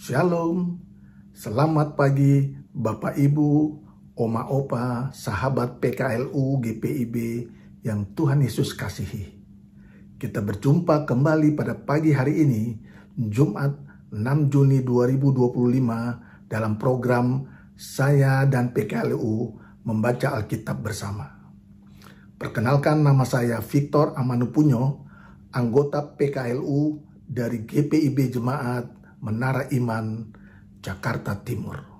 Shalom, selamat pagi Bapak Ibu, Oma Opa, sahabat PKLU GPIB yang Tuhan Yesus kasihi. Kita berjumpa kembali pada pagi hari ini, Jumat 6 Juni 2025 dalam program Saya dan PKLU membaca Alkitab bersama. Perkenalkan, nama saya Victor Amanupunyo, anggota PKLU dari GPIB Jemaat Menara Iman, Jakarta Timur.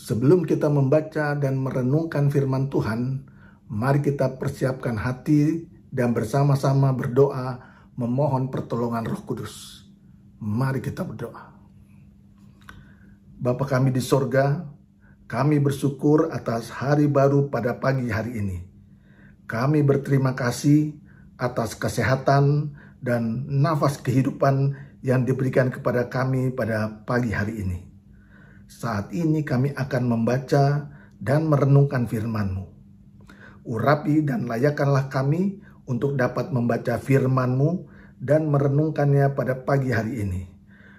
Sebelum kita membaca dan merenungkan firman Tuhan, mari kita persiapkan hati dan bersama-sama berdoa memohon pertolongan Roh Kudus. Mari kita berdoa. Bapa kami di sorga, kami bersyukur atas hari baru pada pagi hari ini. Kami berterima kasih atas kesehatan dan nafas kehidupan yang diberikan kepada kami pada pagi hari ini. Saat ini kami akan membaca dan merenungkan firman-Mu. Urapi dan layakkanlah kami untuk dapat membaca firman-Mu dan merenungkannya pada pagi hari ini.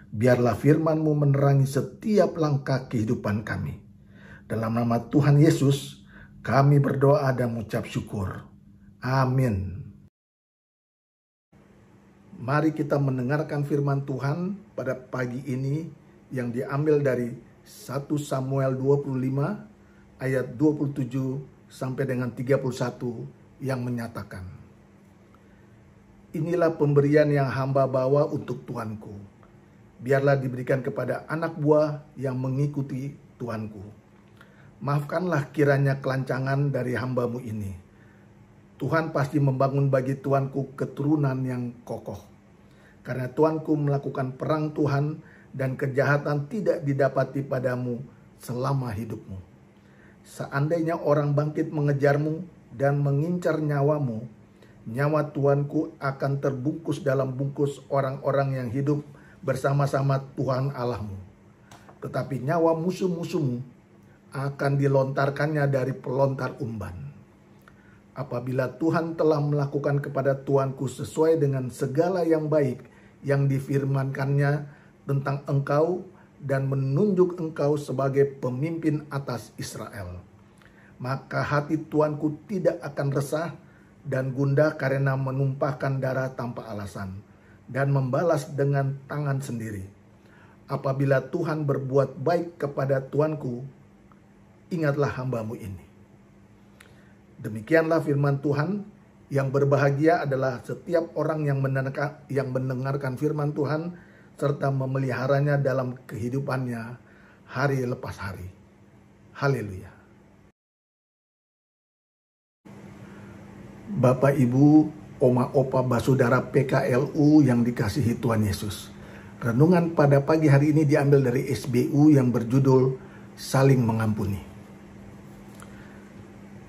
Biarlah firman-Mu menerangi setiap langkah kehidupan kami. Dalam nama Tuhan Yesus, kami berdoa dan mengucap syukur. Amin. Mari kita mendengarkan firman Tuhan pada pagi ini yang diambil dari 1 Samuel 25 ayat 27 sampai dengan 31 yang menyatakan, "Inilah pemberian yang hamba bawa untuk tuanku. Biarlah diberikan kepada anak buah yang mengikuti tuanku. Maafkanlah kiranya kelancangan dari hambamu ini. Tuhan pasti membangun bagi tuanku keturunan yang kokoh. Karena tuanku melakukan perang Tuhan dan kejahatan tidak didapati padamu selama hidupmu. Seandainya orang bangkit mengejarmu dan mengincar nyawamu, nyawa tuanku akan terbungkus dalam bungkus orang-orang yang hidup bersama-sama Tuhan Allahmu. Tetapi nyawa musuh-musuhmu akan dilontarkannya dari pelontar umban. Apabila Tuhan telah melakukan kepada tuanku sesuai dengan segala yang baik yang difirmankannya tentang engkau dan menunjuk engkau sebagai pemimpin atas Israel, maka hati tuanku tidak akan resah dan gundah karena menumpahkan darah tanpa alasan dan membalas dengan tangan sendiri. Apabila Tuhan berbuat baik kepada tuanku, ingatlah hambamu ini." Demikianlah firman Tuhan. Yang berbahagia adalah setiap orang yang mendengarkan firman Tuhan serta memeliharanya dalam kehidupannya hari lepas hari. Haleluya. Bapak, Ibu, Oma, Opa, Basudara PKLU yang dikasihi Tuhan Yesus. Renungan pada pagi hari ini diambil dari SBU yang berjudul Saling Mengampuni.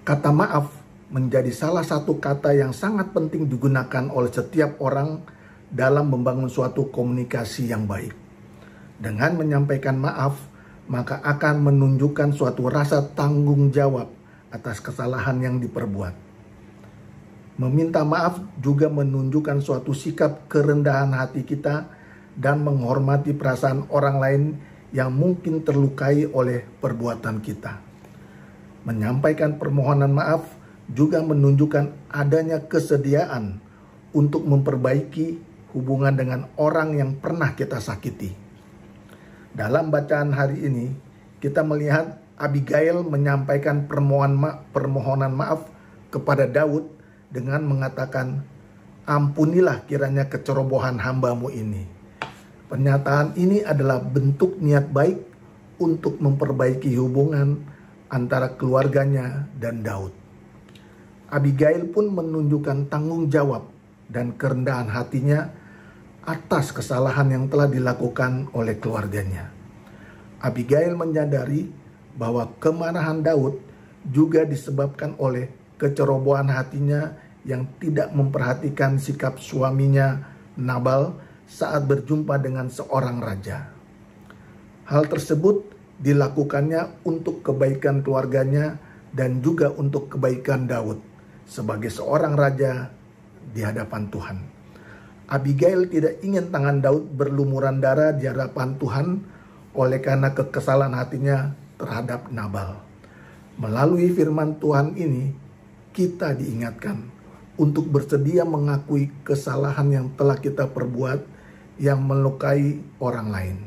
Kata maaf menjadi salah satu kata yang sangat penting digunakan oleh setiap orang dalam membangun suatu komunikasi yang baik. Dengan menyampaikan maaf, maka akan menunjukkan suatu rasa tanggung jawab atas kesalahan yang diperbuat. Meminta maaf juga menunjukkan suatu sikap kerendahan hati kita dan menghormati perasaan orang lain yang mungkin terlukai oleh perbuatan kita. Menyampaikan permohonan maaf juga menunjukkan adanya kesediaan untuk memperbaiki hubungan dengan orang yang pernah kita sakiti. Dalam bacaan hari ini, kita melihat Abigail menyampaikan permohonan maaf kepada Daud dengan mengatakan, "Ampunilah kiranya kecerobohan hambamu ini." Pernyataan ini adalah bentuk niat baik untuk memperbaiki hubungan antara keluarganya dan Daud. Abigail pun menunjukkan tanggung jawab dan kerendahan hatinya atas kesalahan yang telah dilakukan oleh keluarganya. Abigail menyadari bahwa kemarahan Daud juga disebabkan oleh kecerobohan hatinya yang tidak memperhatikan sikap suaminya Nabal saat berjumpa dengan seorang raja. Hal tersebut dilakukannya untuk kebaikan keluarganya dan juga untuk kebaikan Daud sebagai seorang raja di hadapan Tuhan. Abigail tidak ingin tangan Daud berlumuran darah di hadapan Tuhan oleh karena kekesalan hatinya terhadap Nabal. Melalui firman Tuhan ini, kita diingatkan untuk bersedia mengakui kesalahan yang telah kita perbuat yang melukai orang lain.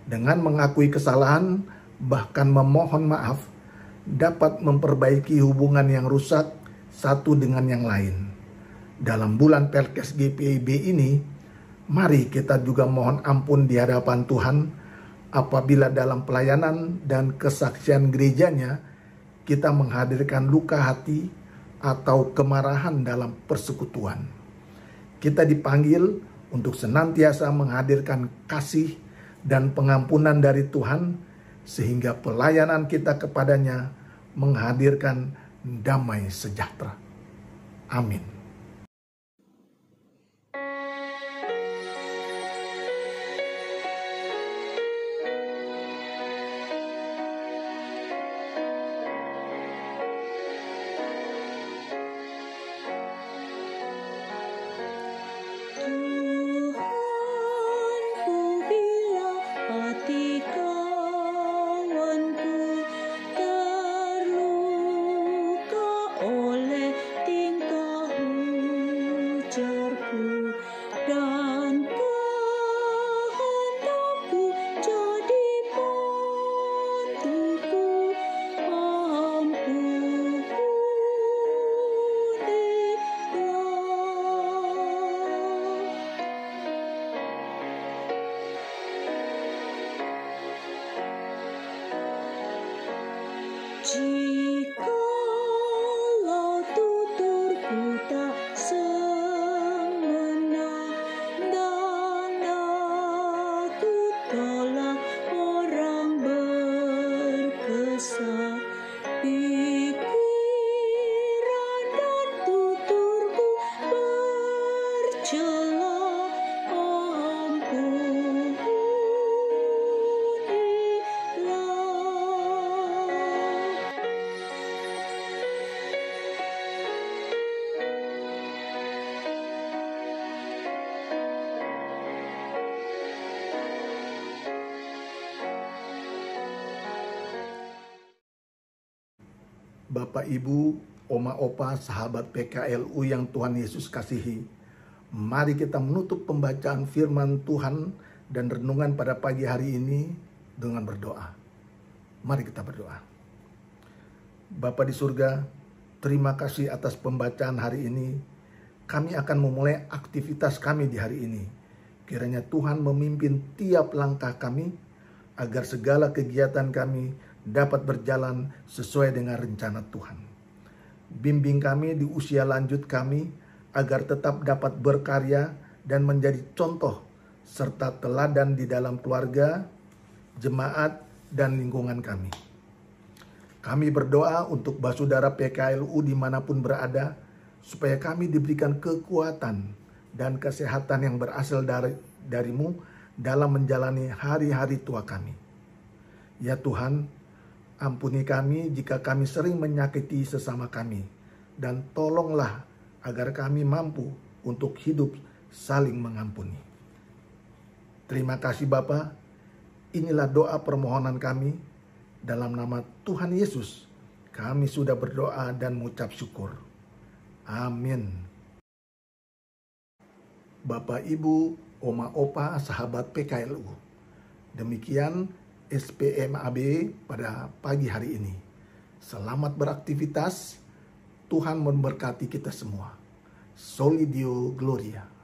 Dengan mengakui kesalahan, bahkan memohon maaf, dapat memperbaiki hubungan yang rusak satu dengan yang lain. Dalam bulan Perkes GPIB ini, mari kita juga mohon ampun di hadapan Tuhan apabila dalam pelayanan dan kesaksian gerejanya kita menghadirkan luka hati atau kemarahan dalam persekutuan. Kita dipanggil untuk senantiasa menghadirkan kasih dan pengampunan dari Tuhan sehingga pelayanan kita kepadanya menghadirkan damai sejahtera. Amin. Jikalau tuturku tak semena dan aku tolak orang berkesah, pikiran dan tuturku bercela, Bapak, Ibu, Oma, Opa, sahabat PKLU yang Tuhan Yesus kasihi, mari kita menutup pembacaan firman Tuhan dan renungan pada pagi hari ini dengan berdoa. Mari kita berdoa. Bapa di surga, terima kasih atas pembacaan hari ini. Kami akan memulai aktivitas kami di hari ini. Kiranya Tuhan memimpin tiap langkah kami agar segala kegiatan kami dapat berjalan sesuai dengan rencana Tuhan. Bimbing kami di usia lanjut kami agar tetap dapat berkarya dan menjadi contoh serta teladan di dalam keluarga, jemaat, dan lingkungan kami. Kami berdoa untuk basudara PKLU dimanapun berada, supaya kami diberikan kekuatan dan kesehatan yang berasal darimu dalam menjalani hari-hari tua kami. Ya Tuhan, ampuni kami jika kami sering menyakiti sesama kami, dan tolonglah agar kami mampu untuk hidup saling mengampuni. Terima kasih Bapa, inilah doa permohonan kami. Dalam nama Tuhan Yesus, kami sudah berdoa dan mengucap syukur. Amin. Bapak, Ibu, Oma, Opa, sahabat PKLU, demikian SPMAB pada pagi hari ini. Selamat beraktivitas, Tuhan memberkati kita semua. Soli Deo Gloria.